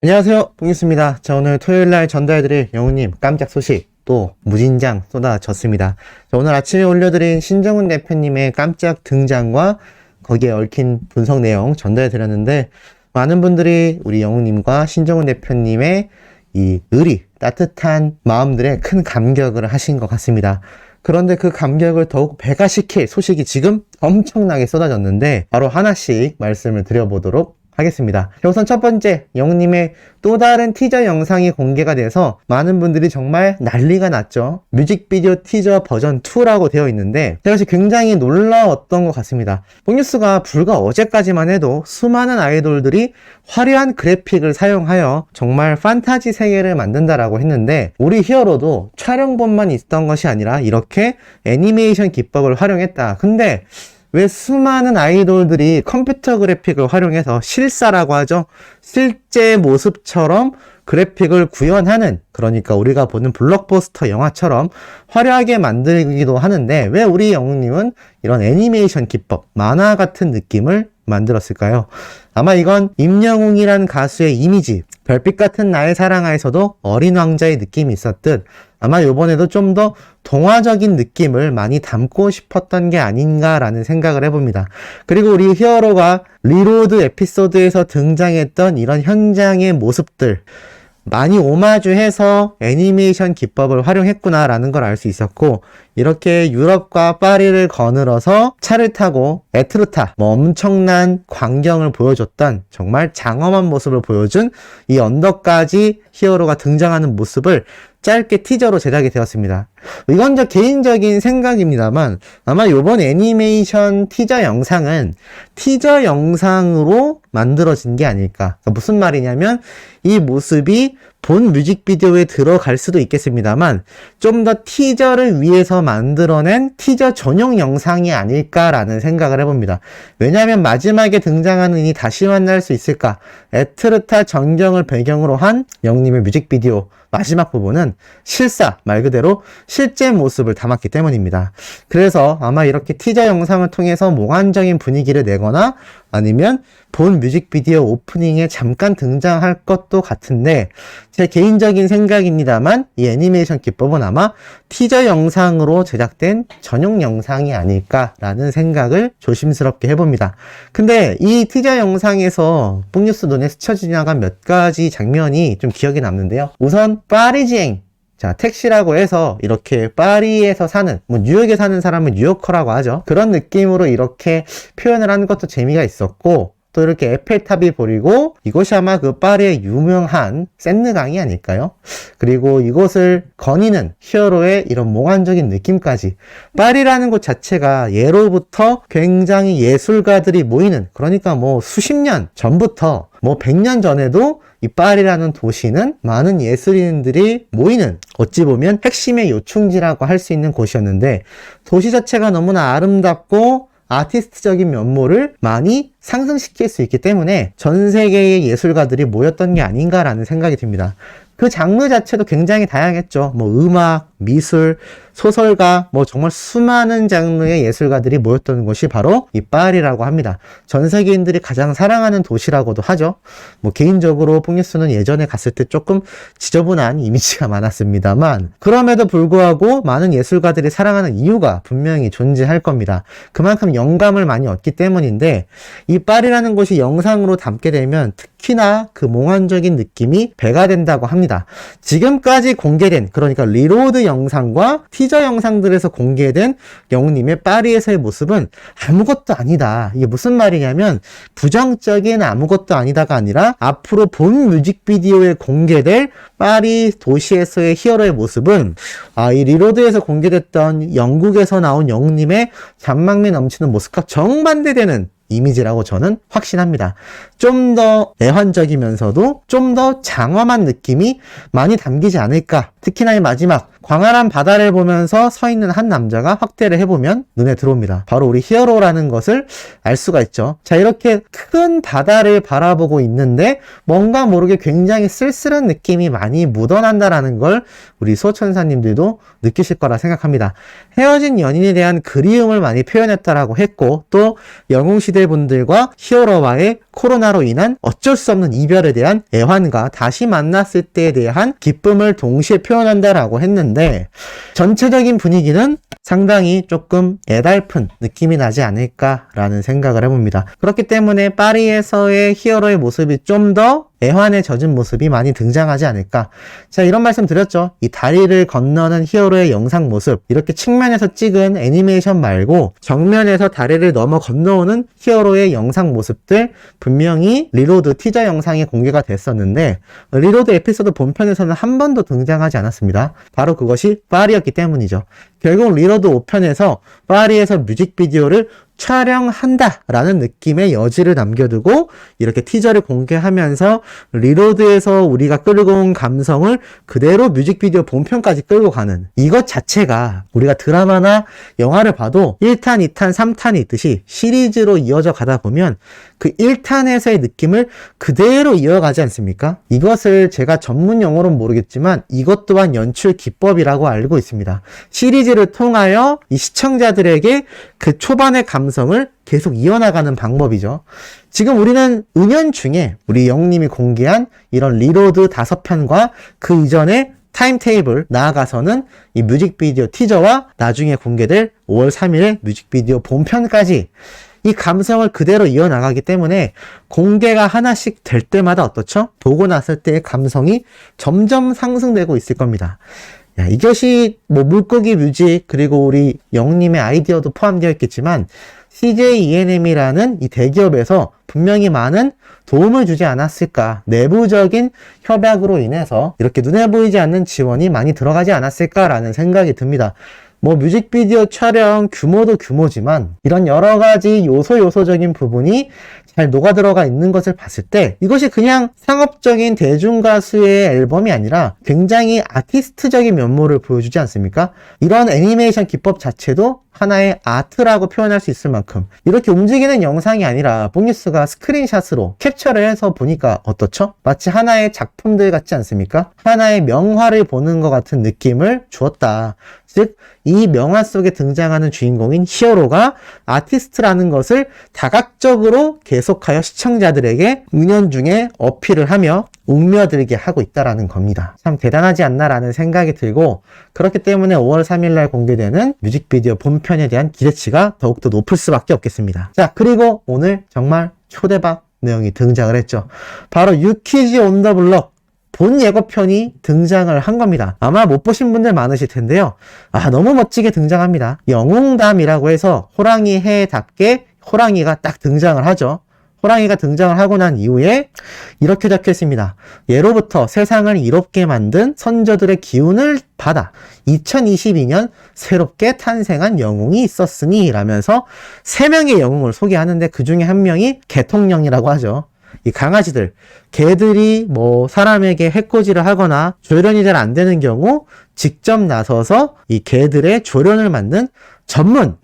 안녕하세요, 봉유스입니다. 자, 오늘 토요일날 전달해드릴 영웅님 깜짝 소식 또 무진장 쏟아졌습니다. 자, 오늘 아침에 올려드린 신정훈 대표님의 깜짝 등장과 거기에 얽힌 분석 내용 전달해드렸는데, 많은 분들이 우리 영웅님과 신정훈 대표님의 이 의리, 따뜻한 마음들에 큰 감격을 하신 것 같습니다. 그런데 그 감격을 더욱 배가시킬 소식이 지금 엄청나게 쏟아졌는데, 바로 하나씩 말씀을 드려보도록 하겠습니다. 우선 첫 번째, 영웅님의 또 다른 티저 영상이 공개가 돼서 많은 분들이 정말 난리가 났죠. 뮤직비디오 티저 버전 2라고 되어 있는데, 이것이 굉장히 놀라웠던 것 같습니다. 봉뉴스가 불과 어제까지만 해도 수많은 아이돌들이 화려한 그래픽을 사용하여 정말 판타지 세계를 만든다라고 했는데, 우리 히어로도 촬영본만 있던 것이 아니라 이렇게 애니메이션 기법을 활용했다. 근데 왜 수많은 아이돌들이 컴퓨터 그래픽을 활용해서 실사라고 하죠. 실제 모습처럼 그래픽을 구현하는, 그러니까 우리가 보는 블록버스터 영화처럼 화려하게 만들기도 하는데, 왜 우리 영웅님은 이런 애니메이션 기법, 만화 같은 느낌을 만들었을까요? 아마 이건 임영웅이란 가수의 이미지, 별빛 같은 나의 사랑아에서도 어린 왕자의 느낌이 있었듯, 아마 요번에도 좀 더 동화적인 느낌을 많이 담고 싶었던 게 아닌가라는 생각을 해봅니다. 그리고 우리 히어로가 리로드 에피소드에서 등장했던 이런 현장의 모습들, 많이 오마주해서 애니메이션 기법을 활용했구나라는 걸 알 수 있었고, 이렇게 유럽과 파리를 거닐어서 차를 타고 에트르타, 엄청난 광경을 보여줬던, 정말 장엄한 모습을 보여준 이 언덕까지 히어로가 등장하는 모습을 짧게 티저로 제작이 되었습니다. 이건 저 개인적인 생각입니다만, 아마 이번 애니메이션 티저 영상은 티저 영상으로 만들어진 게 아닐까. 그러니까 무슨 말이냐면, 이 모습이 본 뮤직비디오에 들어갈 수도 있겠습니다만, 좀 더 티저를 위해서 만들어낸 티저 전용 영상이 아닐까라는 생각을 해봅니다. 왜냐하면 마지막에 등장하는 이 다시 만날 수 있을까, 에트르타 전경을 배경으로 한 영웅님의 뮤직비디오 마지막 부분은 실사, 말 그대로 실제 모습을 담았기 때문입니다. 그래서 아마 이렇게 티저 영상을 통해서 몽환적인 분위기를 내거나 아니면 본 뮤직비디오 오프닝에 잠깐 등장할 것도 같은데, 제 개인적인 생각입니다만 이 애니메이션 기법은 아마 티저 영상으로 제작된 전용 영상이 아닐까라는 생각을 조심스럽게 해봅니다. 근데 이 티저 영상에서 뽕뉴스 눈에 스쳐 지나간 몇 가지 장면이 좀 기억에 남는데요. 우선 파리지앵, 자, 택시라고 해서 이렇게 파리에서 사는, 뉴욕에 사는 사람은 뉴요커라고 하죠. 그런 느낌으로 이렇게 표현을 하는 것도 재미가 있었고, 또 이렇게 에펠탑이 보이고, 이곳이 아마 그 파리의 유명한 센느강이 아닐까요? 그리고 이곳을 거니는 히어로의 이런 몽환적인 느낌까지, 파리라는 곳 자체가 예로부터 굉장히 예술가들이 모이는, 그러니까 수십 년 전부터 100년 전에도 이 파리라는 도시는 많은 예술인들이 모이는, 어찌 보면 핵심의 요충지라고 할 수 있는 곳이었는데, 도시 자체가 너무나 아름답고 아티스트적인 면모를 많이 상승시킬 수 있기 때문에 전 세계의 예술가들이 모였던 게 아닌가라는 생각이 듭니다. 그 장르 자체도 굉장히 다양했죠. 음악, 미술, 소설가, 정말 수많은 장르의 예술가들이 모였던 곳이 바로 이 파리라고 합니다. 전 세계인들이 가장 사랑하는 도시라고도 하죠. 개인적으로 뽕뉴스는 예전에 갔을 때 조금 지저분한 이미지가 많았습니다만, 그럼에도 불구하고 많은 예술가들이 사랑하는 이유가 분명히 존재할 겁니다. 그만큼 영감을 많이 얻기 때문인데, 이 파리라는 곳이 영상으로 담게 되면 특히나 그 몽환적인 느낌이 배가 된다고 합니다. 지금까지 공개된, 그러니까 리로드 영상과 티저 영상들에서 공개된 영웅님의 파리에서의 모습은 아무것도 아니다. 이게 무슨 말이냐면, 부정적인 아무것도 아니다가 아니라 앞으로 본 뮤직비디오에 공개될 파리 도시에서의 히어로의 모습은 이 리로드에서 공개됐던 영국에서 나온 영웅님의 잔망미 넘치는 모습과 정반대되는 이미지라고 저는 확신합니다. 좀 더 애환적이면서도 좀 더 장엄한 느낌이 많이 담기지 않을까. 특히나 이 마지막 광활한 바다를 보면서 서 있는 한 남자가 확대를 해보면 눈에 들어옵니다. 바로 우리 히어로라는 것을 알 수가 있죠. 자, 이렇게 큰 바다를 바라보고 있는데 뭔가 모르게 굉장히 쓸쓸한 느낌이 많이 묻어난다라는 걸 우리 수호천사님들도 느끼실 거라 생각합니다. 헤어진 연인에 대한 그리움을 많이 표현했다라고 했고, 또 영웅시대 분들과 히어로와의 코로나로 인한 어쩔 수 없는 이별에 대한 애환과 다시 만났을 때에 대한 기쁨을 동시에 표현한다라고 했는데, 전체적인 분위기는 상당히 조금 애달픈 느낌이 나지 않을까라는 생각을 해봅니다. 그렇기 때문에 파리에서의 히어로의 모습이 좀 더 애환에 젖은 모습이 많이 등장하지 않을까. 자, 이런 말씀 드렸죠. 이 다리를 건너는 히어로의 영상 모습, 이렇게 측면에서 찍은 애니메이션 말고 정면에서 다리를 넘어 건너오는 히어로의 영상 모습들 분명히 리로드 티저 영상이 공개가 됐었는데, 리로드 에피소드 본편에서는 한 번도 등장하지 않았습니다. 바로 그것이 파리였기 때문이죠. 결국 리로드 5편에서 파리에서 뮤직비디오를 촬영한다라는 느낌의 여지를 남겨두고 이렇게 티저를 공개하면서 리로드에서 우리가 끌고 온 감성을 그대로 뮤직비디오 본편까지 끌고 가는, 이것 자체가 우리가 드라마나 영화를 봐도 1탄, 2탄, 3탄이 있듯이 시리즈로 이어져 가다 보면 그 1탄에서의 느낌을 그대로 이어가지 않습니까? 이것을 제가 전문 용어로는 모르겠지만 이것 또한 연출 기법이라고 알고 있습니다. 시리즈를 통하여 이 시청자들에게 그 초반의 감성을 계속 이어나가는 방법이죠. 지금 우리는 은연중에 우리 영웅님이 공개한 이런 리로드 5편과 그 이전에 타임테이블, 나아가서는 이 뮤직비디오 티저와 나중에 공개될 5월 3일의 뮤직비디오 본편까지 이 감성을 그대로 이어나가기 때문에 공개가 하나씩 될 때마다 어떻죠? 보고 났을 때의 감성이 점점 상승되고 있을 겁니다. 야, 이것이 뭐 물고기 뮤직 그리고 우리 영웅님의 아이디어도 포함되어 있겠지만 CJ ENM이라는 이 대기업에서 분명히 많은 도움을 주지 않았을까, 내부적인 협약으로 인해서 이렇게 눈에 보이지 않는 지원이 많이 들어가지 않았을까라는 생각이 듭니다. 뭐 뮤직비디오 촬영 규모도 규모지만 이런 여러 가지 요소적인 부분이 잘 녹아들어가 있는 것을 봤을 때 이것이 그냥 상업적인 대중가수의 앨범이 아니라 굉장히 아티스트적인 면모를 보여주지 않습니까? 이런 애니메이션 기법 자체도 하나의 아트라고 표현할 수 있을 만큼 이렇게 움직이는 영상이 아니라 뽕뉴스가 스크린샷으로 캡처를 해서 보니까 어떻죠? 마치 하나의 작품들 같지 않습니까? 하나의 명화를 보는 것 같은 느낌을 주었다. 즉, 이 명화 속에 등장하는 주인공인 히어로가 아티스트라는 것을 다각적으로 계속하여 시청자들에게 은연중에 어필을 하며 웅며들게 하고 있다라는 겁니다. 참 대단하지 않나라는 생각이 들고, 그렇기 때문에 5월 3일날 공개되는 뮤직비디오 본편에 대한 기대치가 더욱더 높을 수밖에 없겠습니다. 자, 그리고 오늘 정말 초대박 내용이 등장을 했죠. 바로 유키즈 온 더 블럭 본 예고편이 등장을 한 겁니다. 아마 못 보신 분들 많으실 텐데요. 너무 멋지게 등장합니다. 영웅담이라고 해서 호랑이 해답게 호랑이가 딱 등장을 하죠. 호랑이가 등장을 하고 난 이후에 이렇게 적혀 있습니다. 예로부터 세상을 이롭게 만든 선조들의 기운을 받아 2022년 새롭게 탄생한 영웅이 있었으니 라면서 3명의 영웅을 소개하는데 그 중에 한 명이 개통령이라고 하죠. 이 강아지들, 개들이 뭐 사람에게 해코지를 하거나 조련이 잘 안 되는 경우 직접 나서서 이 개들의 조련을 맡는 전문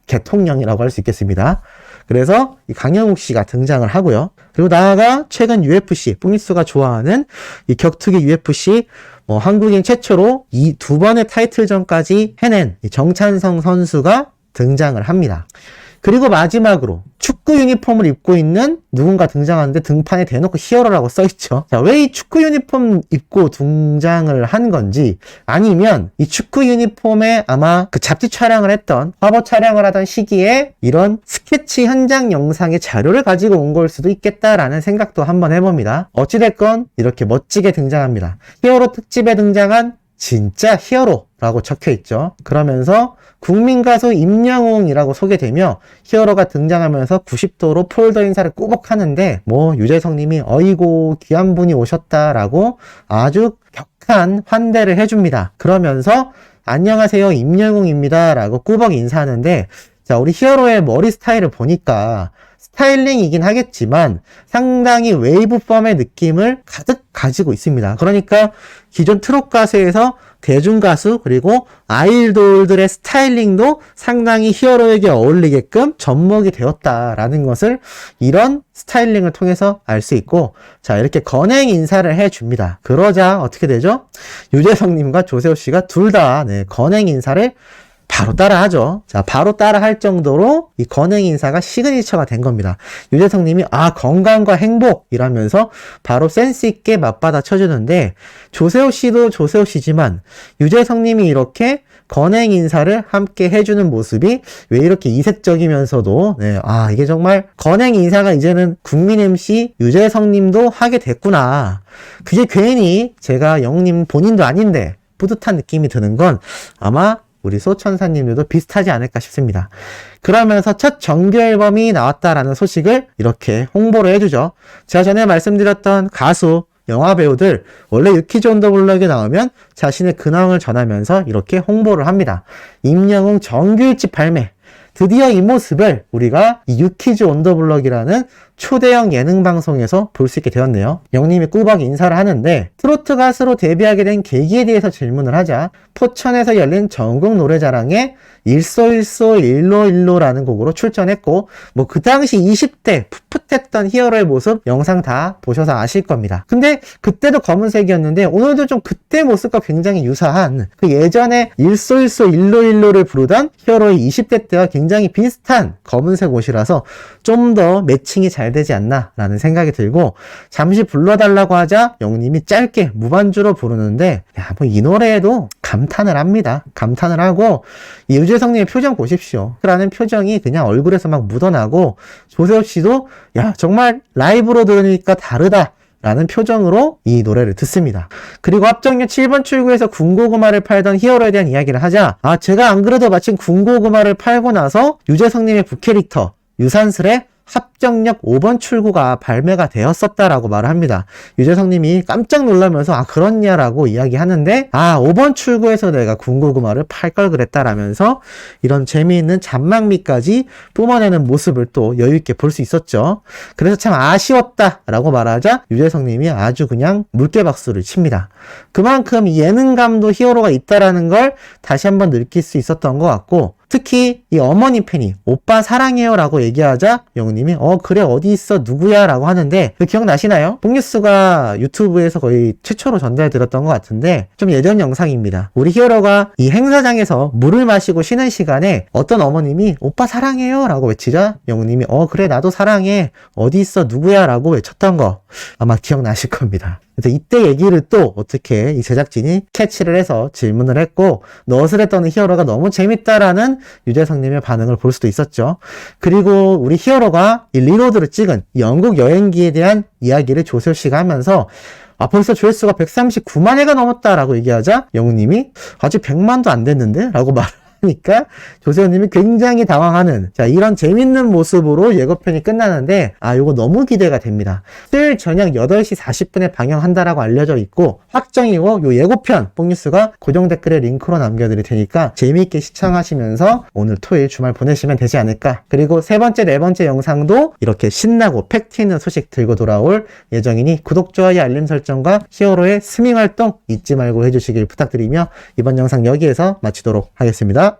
개통령이라고 할 수 있겠습니다. 그래서 이 강영욱 씨가 등장을 하고요. 그리고 나아가 최근 UFC, 뿡이스가 좋아하는 이 격투기 UFC 한국인 최초로 이 2번의 타이틀전까지 해낸 이 정찬성 선수가 등장을 합니다. 그리고 마지막으로 축구 유니폼을 입고 있는 누군가 등장하는데 등판에 대놓고 히어로라고 써있죠. 자, 왜 이 축구 유니폼 입고 등장을 한 건지, 아니면 이 축구 유니폼에 아마 그 잡지 촬영을 했던, 화보 촬영을 하던 시기에 이런 스케치 현장 영상의 자료를 가지고 온 걸 수도 있겠다라는 생각도 한번 해봅니다. 어찌됐건 이렇게 멋지게 등장합니다. 히어로 특집에 등장한 진짜 히어로라고 적혀있죠. 그러면서 국민가수 임영웅이라고 소개되며 히어로가 등장하면서 90도로 폴더 인사를 꾸벅 하는데 유재석님이 어이고 귀한 분이 오셨다라고 아주 격한 환대를 해줍니다. 그러면서 안녕하세요 임영웅입니다 라고 꾸벅 인사하는데, 자, 우리 히어로의 머리 스타일을 보니까 스타일링이긴 하겠지만 상당히 웨이브 펌의 느낌을 가득 가지고 있습니다. 그러니까 기존 트롯 가수에서 대중 가수 그리고 아이돌들의 스타일링도 상당히 히어로에게 어울리게끔 접목이 되었다라는 것을 이런 스타일링을 통해서 알 수 있고, 자, 이렇게 건행 인사를 해줍니다. 그러자 어떻게 되죠? 유재석님과 조세호 씨가 둘 다 건행 인사를 바로 따라하죠. 자, 바로 따라할 정도로 이 건행 인사가 시그니처가 된 겁니다. 유재석 님이 건강과 행복이라면서 바로 센스 있게 맞받아 쳐주는데, 조세호 씨도 조세호 씨지만 유재석 님이 이렇게 건행 인사를 함께 해주는 모습이 왜 이렇게 이색적이면서도 이게 정말 건행 인사가 이제는 국민 MC 유재석 님도 하게 됐구나. 그게 괜히 제가 영웅님 본인도 아닌데 뿌듯한 느낌이 드는 건 아마 우리 소천사님들도 비슷하지 않을까 싶습니다. 그러면서 첫 정규 앨범이 나왔다라는 소식을 이렇게 홍보를 해주죠. 제가 전에 말씀드렸던 가수, 영화 배우들 원래 유키즈 온 더 블럭에 나오면 자신의 근황을 전하면서 이렇게 홍보를 합니다. 임영웅 정규 1집 발매. 드디어 이 모습을 우리가 이 유키즈 온 더 블럭이라는 초대형 예능 방송에서 볼 수 있게 되었네요. 영님이 꾸벅 인사를 하는데 트로트 가수로 데뷔하게 된 계기에 대해서 질문을 하자 포천에서 열린 전국 노래자랑에 일소일소 일로일로라는 곡으로 출전했고, 뭐 그 당시 20대 풋풋했던 히어로의 모습 영상 다 보셔서 아실 겁니다. 근데 그때도 검은색이었는데 오늘도 좀 그때 모습과 굉장히 유사한 그 예전에 일소일소 일로일로를 부르던 히어로의 20대 때와 굉장히 비슷한 검은색 옷이라서 좀 더 매칭이 잘 되지 않나 라는 생각이 들고, 잠시 불러달라고 하자 영님이 짧게 무반주로 부르는데 뭐 이 노래에도 감탄을 합니다. 감탄을 하고 이 유재석님의 표정 보십시오. 라는 표정이 그냥 얼굴에서 막 묻어나고, 조세호 씨도 야 정말 라이브로 들으니까 다르다 라는 표정으로 이 노래를 듣습니다. 그리고 합정역 7번 출구에서 군고구마를 팔던 히어로에 대한 이야기를 하자 제가 안 그래도 마침 군고구마를 팔고 나서 유재석님의 부캐릭터 유산슬의 합정역 5번 출구가 발매가 되었었다라고 말을 합니다. 유재석님이 깜짝 놀라면서 그렇냐라고 이야기하는데 5번 출구에서 내가 군고구마를 팔 걸 그랬다라면서 이런 재미있는 잔망미까지 뿜어내는 모습을 또 여유있게 볼 수 있었죠. 그래서 참 아쉬웠다라고 말하자 유재석님이 아주 그냥 물개박수를 칩니다. 그만큼 예능감도 히어로가 있다라는 걸 다시 한번 느낄 수 있었던 것 같고, 특히 이 어머니 팬이 오빠 사랑해요 라고 얘기하자 영웅님이 그래 어디 있어 누구야 라고 하는데, 그 기억나시나요? 폭뉴스가 유튜브에서 거의 최초로 전달드렸던 것 같은데 좀 예전 영상입니다. 우리 히어로가 이 행사장에서 물을 마시고 쉬는 시간에 어떤 어머님이 오빠 사랑해요 라고 외치자 영웅님이 그래 나도 사랑해 어디 있어 누구야 라고 외쳤던 거 아마 기억나실 겁니다. 그래서 이때 얘기를 또 어떻게 이 제작진이 캐치를 해서 질문을 했고, 너스레 떠는 히어로가 너무 재밌다라는 유재석님의 반응을 볼 수도 있었죠. 그리고 우리 히어로가 이 리로드를 찍은 영국 여행기에 대한 이야기를 조세호 씨가 하면서 벌써 조회수가 139만 회가 넘었다라고 얘기하자 영웅님이 아직 100만도 안 됐는데? 라고 말하니까 조세호님이 굉장히 당황하는, 자, 이런 재밌는 모습으로 예고편이 끝나는데 요거 너무 기대가 됩니다. 수요일 저녁 8시 40분에 방영한다라고 알려져 있고 확정이고, 요 예고편 폭뉴스가 고정 댓글에 링크로 남겨드릴 테니까 재미있게 시청하시면서 오늘 토요일 주말 보내시면 되지 않을까. 그리고 세 번째, 네 번째 영상도 이렇게 신나고 팩트 있는 소식 들고 돌아올 예정이니 구독, 좋아요, 알림 설정과 히어로의 스밍 활동 잊지 말고 해주시길 부탁드리며 이번 영상 여기에서 마치도록 하겠습니다.